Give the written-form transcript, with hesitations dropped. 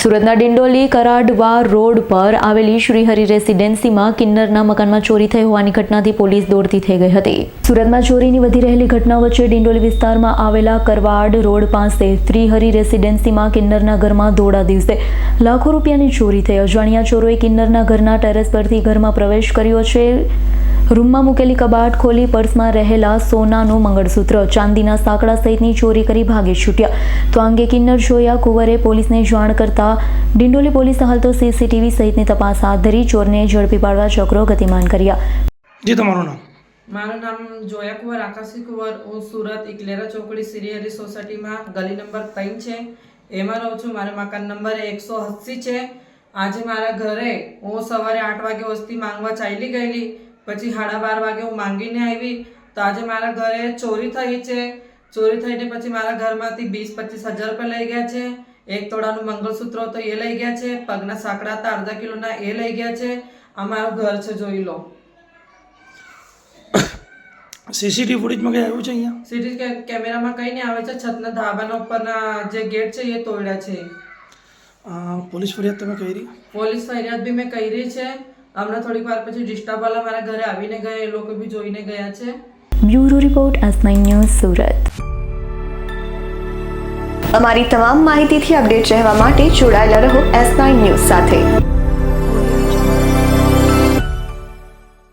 સુરતના ડિંડોલી કરાડવા રોડ પર આવેલી શ્રીહરિ રેસિડેન્સીમાં કિન્નરના મકાનમાં ચોરી થઈ હોવાની ઘટનાથી પોલીસ દોડતી થઈ ગઈ હતી. સુરતમાં ચોરીની વધી રહેલી ઘટના વચ્ચે ડિંડોલી વિસ્તારમાં આવેલા કરવાડ રોડ પાસે શ્રીહરિ રેસિડેન્સીમાં કિન્નરના ઘરમાં દોડા દિવસે લાખો રૂપિયાની ચોરી થઈ. અજાણ્યા ચોરોએ કિન્નરના ઘરના ટેરેસ પરથી ઘરમાં પ્રવેશ કર્યો છે. રૂમમાં મૂકેલી કબાટ ખોલી પર્સમાં રહેલા સોનાનું મંગળસૂત્ર, ચાંદીના સાંકડા સહિતની ચોરી કરી ભાગી છૂટ્યા. તો આ અંગે કિન્નર જોયા કુંવરે પોલીસને જાણ કરતા ડિંડોલી પોલીસે હાલ તો સીસીટીવી સહિતની તપાસ હાથ ધરી ચોરને ઝડપી પાડવા ચક્રો ગતિમાન કર્યા. જી, તમારું નામ? મારું નામ જોયા કુંવર, આકાશી કુંવર. હું સુરત ઇકલેરા ચોકડી શ્રીહરિ સોસાયટીમાં ગલી નંબર 3 છે એમાં રહું છું. મારા મકાન નંબર 180 છે. આજે મારા ઘરે હું સવારે 8 વાગે વસ્તી માંગવા ચાલી ગયેલી, પછી 12:30 વાગે હું માંગીને આવી. તો આજે મારા ઘરે ચોરી થઈ છે. ચોરી થઈને પછી મારા ઘરમાંથી 20-25 હજાર રૂપિયા લઈ ગયા છે. 1 તોલાનું મંગળસૂત્ર તો એ લઈ ગયા છે. પગના સાંકડા હતા 1/2 કિલોના એ લઈ ગયા છે. આ મારું ઘર છે, જોઈ લો. સીસીટીવી ફૂટેજમાં કંઈ આવ્યું છે અહીંયા? સીસીટીવી કેમેરામાં કંઈ નહીં આવે છે. છતના ધાબાના ઉપરના જે ગેટ છે એ તોડ્યા છે. પોલીસ ફરિયાદ તમે કરી? પોલીસ ફરિયાદ બી મેં કરી છે. હમણાં થોડીક વાર પછી ડિસ્ટર્બવાળા મારા ઘરે આવીને ગયા, એ લોકો બી જોઈને ગયા છે. Bureau report S9 news Surat. અમારી તમામ માહિતીથી અપડેટ રહેવા માટે જોડાયેલા રહો S9 ન્યૂઝ સાથે.